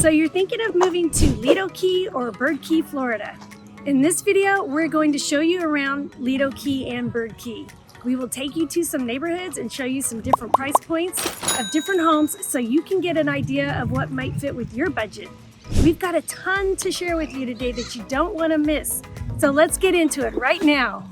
So you're thinking of moving to Lido Key or Bird Key, Florida. In this video, we're going to show you around Lido Key and Bird Key. We will take you to some neighborhoods and show you some different price points of different homes so you can get an idea of what might fit with your budget. We've got a ton to share with you today that you don't want to miss. So let's get into it right now.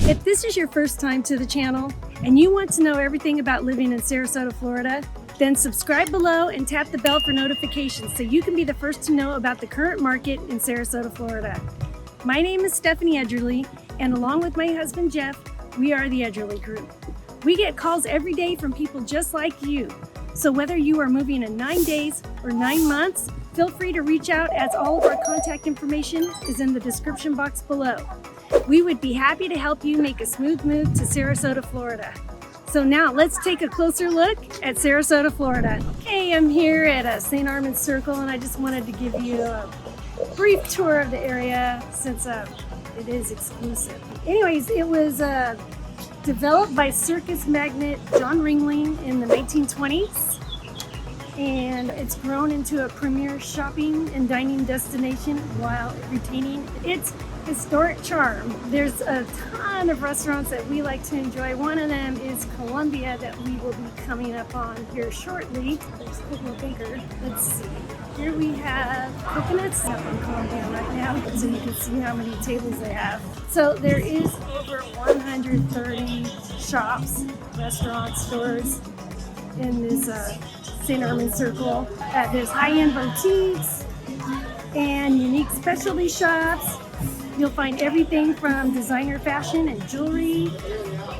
If this is your first time to the channel and you want to know everything about living in Sarasota, Florida, then subscribe below and tap the bell for notifications so you can be the first to know about the current market in Sarasota, Florida. My name is Stephanie Edgerly, and along with my husband Jeff, we are the Edgerly Group. We get calls every day from people just like you. So whether you are moving in 9 days or 9 months, feel free to reach out as all of our contact information is in the description box below. We would be happy to help you make a smooth move to Sarasota, Florida. So now let's take a closer look at Sarasota, Florida. Okay, I'm here at St. Armands Circle, and I just wanted to give you a brief tour of the area since it is exclusive. Anyways, it was developed by circus magnate John Ringling in the 1920s. And it's grown into a premier shopping and dining destination while retaining its historic charm. There's a ton of restaurants that we like to enjoy. One of them is Columbia that we will be coming up on here shortly. There's Coconut Baker. Let's see. Here we have Coconuts up on Columbia right now, so you can see how many tables they have. So there is over 130 shops, restaurants, stores in this St. Armands Circle. There's high-end boutiques and unique specialty shops. You'll find everything from designer fashion and jewelry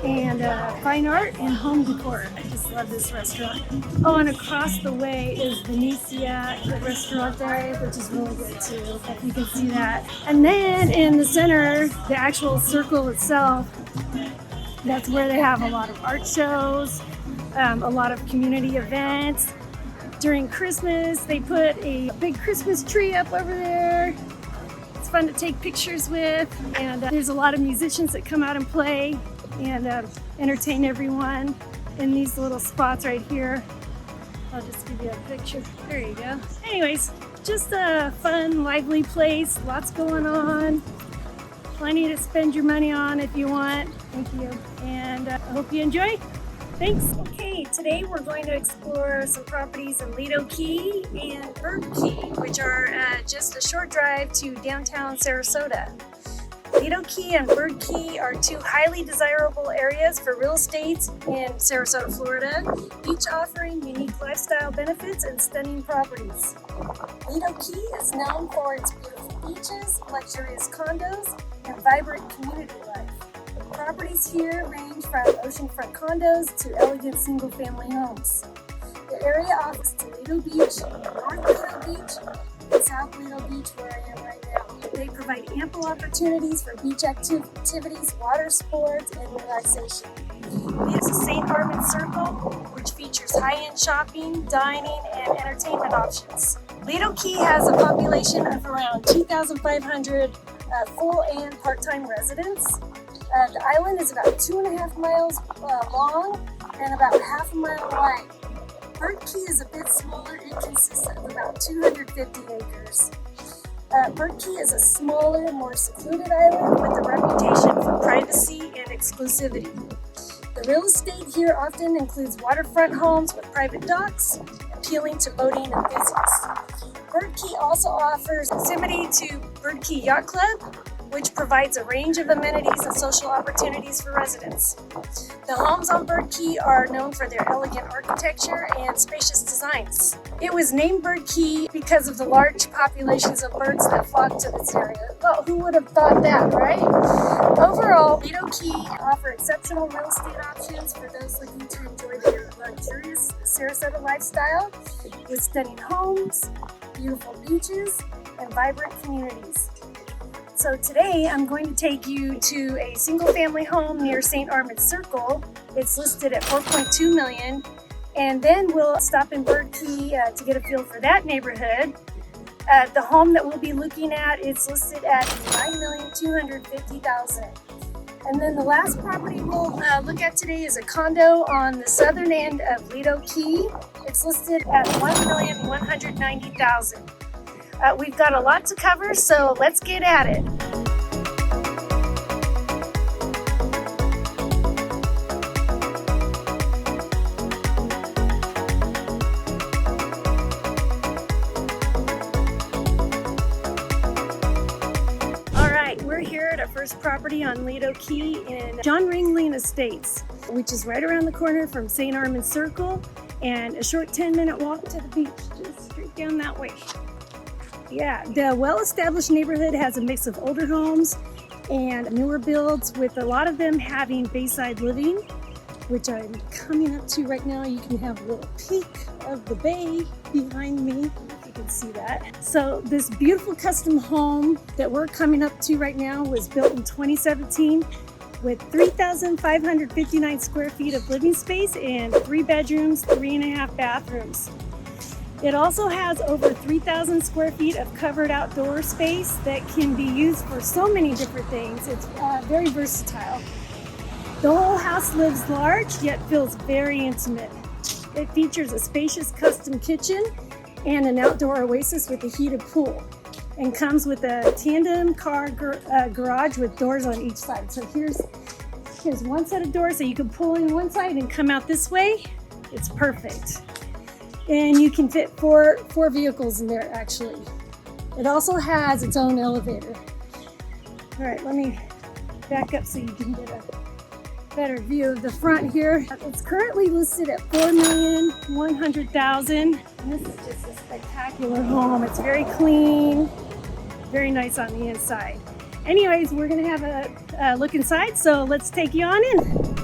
and fine art and home decor. I just love this restaurant. Oh, and across the way is Venetia restaurant there, which is really good too, if you can see that. And then in the center, the actual circle itself, that's where they have a lot of art shows, a lot of community events. During Christmas, they put a big Christmas tree up over there. It's fun to take pictures with, and there's a lot of musicians that come out and play and entertain everyone in these little spots right here. I'll just give you a picture. There you go. Anyways, just a fun, lively place. Lots going on. Plenty to spend your money on if you want. Thank you. And I hope you enjoy. Thanks. Okay, today we're going to explore some properties in Lido Key and Bird Key, which are just a short drive to downtown Sarasota. Lido Key and Bird Key are two highly desirable areas for real estate in Sarasota, Florida, each offering unique lifestyle benefits and stunning properties. Lido Key is known for its beautiful beaches, luxurious condos, and vibrant community life. Properties here range from oceanfront condos to elegant single-family homes. The area offers Lido Beach, North Lido Beach, and South Lido Beach, where I am right now. They provide ample opportunities for beach activities, water sports, and relaxation. There's the St. Armands Circle, which features high-end shopping, dining, and entertainment options. Lido Key has a population of around 2,500 full and part-time residents. The island is about 2.5 miles long and about half a mile wide. Bird Key is a bit smaller. It consists of about 250 acres. Bird Key is a smaller, more secluded island with a reputation for privacy and exclusivity. The real estate here often includes waterfront homes with private docks, appealing to boating enthusiasts. Bird Key also offers proximity to Bird Key Yacht Club, which provides a range of amenities and social opportunities for residents. The homes on Bird Key are known for their elegant architecture and spacious designs. It was named Bird Key because of the large populations of birds that flock to this area. Well, who would have thought that, right? Overall, Lido Key offers exceptional real estate options for those looking to enjoy their luxurious Sarasota lifestyle with stunning homes, beautiful beaches, and vibrant communities. So today I'm going to take you to a single family home near St. Armands Circle. It's listed at $4.2 million. And then we'll stop in Bird Key to get a feel for that neighborhood. The home that we'll be looking at is listed at $9,250,000. And then the last property we'll look at today is a condo on the southern end of Lido Key. It's listed at $1,190,000. We've got a lot to cover, so let's get at it. We're here at our first property on Lido Key in John Ringling Estates, which is right around the corner from St. Armands Circle and a short 10-minute walk to the beach, just straight down that way. Yeah, the well-established neighborhood has a mix of older homes and newer builds, with a lot of them having bayside living, which I'm coming up to right now. You can have a little peek of the bay behind me. Can see that. So this beautiful custom home that we're coming up to right now was built in 2017 with 3,559 square feet of living space and 3 bedrooms, 3.5 bathrooms. It also has over 3,000 square feet of covered outdoor space that can be used for so many different things. It's very versatile. The whole house lives large yet feels very intimate. It features a spacious custom kitchen and an outdoor oasis with a heated pool, and comes with a tandem car garage with doors on each side. So here's one set of doors that you can pull in one side and come out this way. It's perfect. And you can fit four vehicles in there actually. It also has its own elevator. All right, let me back up so you can get a better view of the front here. It's currently listed at $4,100,000. And this is just a spectacular home. It's very clean, very nice on the inside. Anyways, we're gonna have a look inside, so let's take you on in.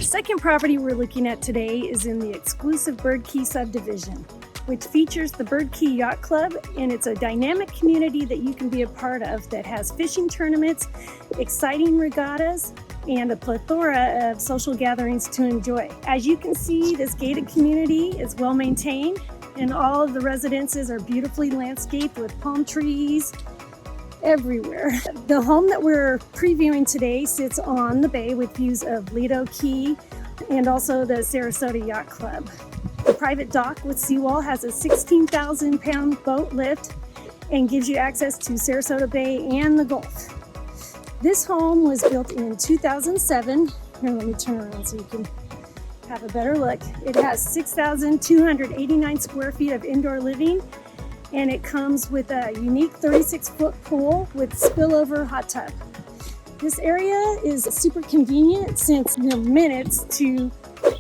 second property we're looking at today is in the exclusive Bird Key Subdivision, which features the Bird Key Yacht Club, and it's a dynamic community that you can be a part of that has fishing tournaments, exciting regattas, and a plethora of social gatherings to enjoy. As you can see, this gated community is well maintained, and all of the residences are beautifully landscaped with palm trees everywhere. The home that we're previewing today sits on the bay with views of Lido Key and also the Sarasota Yacht Club. The private dock with seawall has a 16,000-pound boat lift and gives you access to Sarasota Bay and the Gulf. This home was built in 2007. Here, let me turn around so you can have a better look. It has 6,289 square feet of indoor living, and it comes with a unique 36-foot pool with spillover hot tub. This area is super convenient since minutes to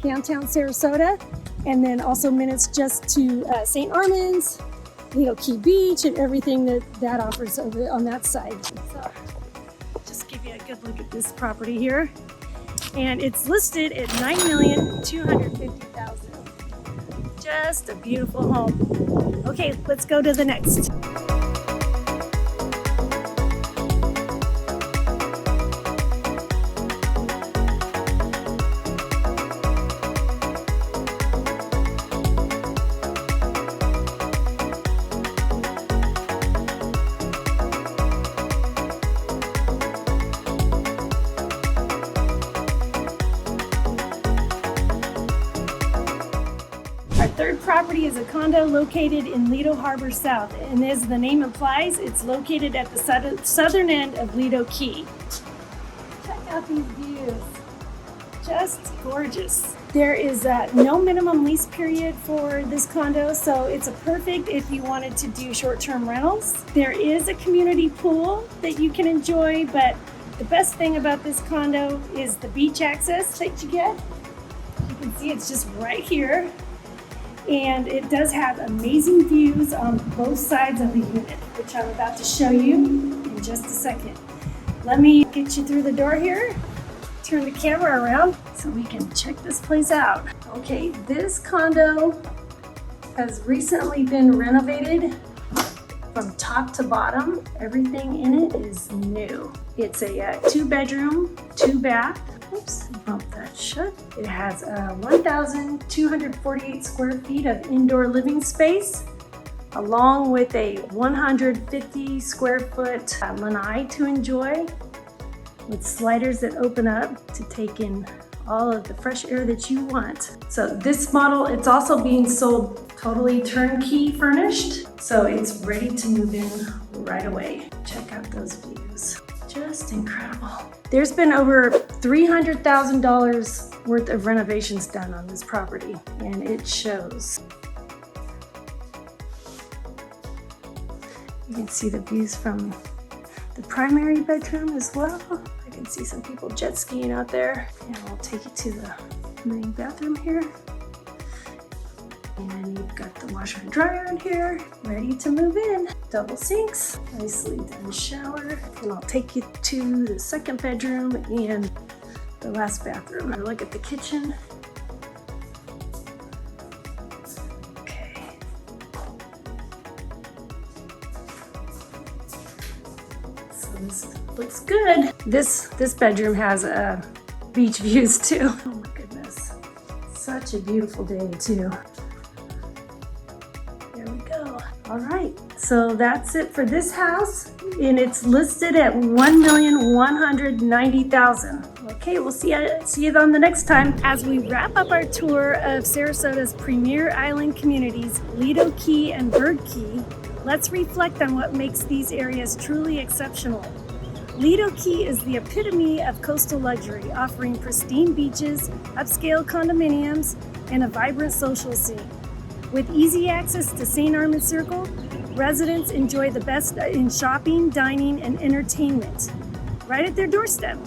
downtown Sarasota, and then also minutes just to St. Armands, Lido Key Beach, and everything that offers over on that side. So, just give you a good look at this property here. And it's listed at $9,250,000. Just a beautiful home. Okay, let's go to the next. Our third property is a condo located in Lido Harbor South, and as the name implies, it's located at the southern end of Lido Key. Check out these views, just gorgeous. There is no minimum lease period for this condo, so it's a perfect if you wanted to do short-term rentals. There is a community pool that you can enjoy, but the best thing about this condo is the beach access that you get. You can see it's just right here. And it does have amazing views on both sides of the unit, which I'm about to show you in just a second. Let me get you through the door here, turn the camera around so we can check this place out. Okay, this condo has recently been renovated from top to bottom. Everything in it is new. It's a 2-bedroom, 2-bath. Oops, bump that shut. It has 1,248 square feet of indoor living space, along with a 150 square foot lanai to enjoy, with sliders that open up to take in all of the fresh air that you want. So this model, it's also being sold totally turnkey furnished, so it's ready to move in right away. Check out those views. Just incredible. There's been over $300,000 worth of renovations done on this property, and it shows. You can see the views from the primary bedroom as well. I can see some people jet skiing out there. And I'll take you to the main bathroom here. And you've got the washer and dryer in here, ready to move in. Double sinks, nicely done shower. And I'll take you to the second bedroom and the last bathroom. I look at the kitchen. Okay. So this looks good. This bedroom has beach views too. Oh my goodness. Such a beautiful day too. All right, so that's it for this house, and it's listed at $1,190,000. Okay, we'll see you on the next time. As we wrap up our tour of Sarasota's premier island communities, Lido Key and Bird Key, let's reflect on what makes these areas truly exceptional. Lido Key is the epitome of coastal luxury, offering pristine beaches, upscale condominiums, and a vibrant social scene. With easy access to St. Armands Circle, residents enjoy the best in shopping, dining, and entertainment right at their doorstep.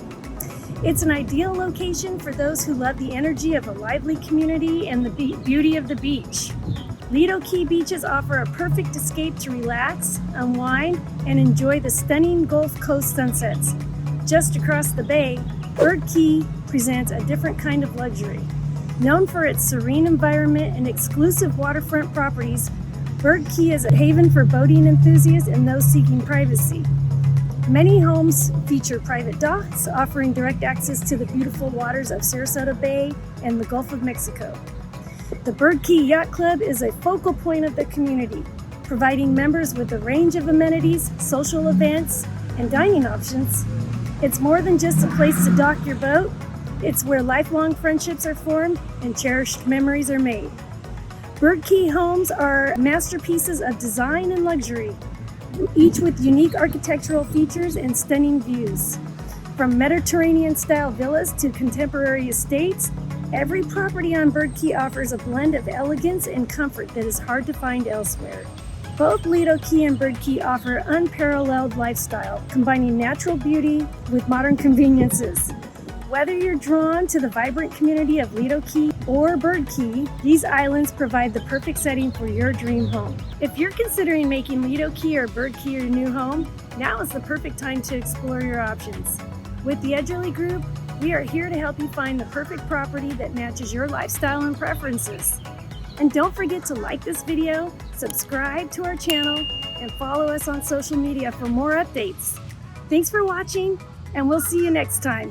It's an ideal location for those who love the energy of a lively community and the beauty of the beach. Lido Key beaches offer a perfect escape to relax, unwind, and enjoy the stunning Gulf Coast sunsets. Just across the bay, Bird Key presents a different kind of luxury. Known for its serene environment and exclusive waterfront properties, Bird Key is a haven for boating enthusiasts and those seeking privacy. Many homes feature private docks, offering direct access to the beautiful waters of Sarasota Bay and the Gulf of Mexico. The Bird Key Yacht Club is a focal point of the community, providing members with a range of amenities, social events, and dining options. It's more than just a place to dock your boat. It's where lifelong friendships are formed and cherished memories are made. Bird Key homes are masterpieces of design and luxury, each with unique architectural features and stunning views. From Mediterranean-style villas to contemporary estates, every property on Bird Key offers a blend of elegance and comfort that is hard to find elsewhere. Both Lido Key and Bird Key offer unparalleled lifestyle, combining natural beauty with modern conveniences. Whether you're drawn to the vibrant community of Lido Key or Bird Key, these islands provide the perfect setting for your dream home. If you're considering making Lido Key or Bird Key your new home, now is the perfect time to explore your options. With the Edgerly Group, we are here to help you find the perfect property that matches your lifestyle and preferences. And don't forget to like this video, subscribe to our channel, and follow us on social media for more updates. Thanks for watching, and we'll see you next time.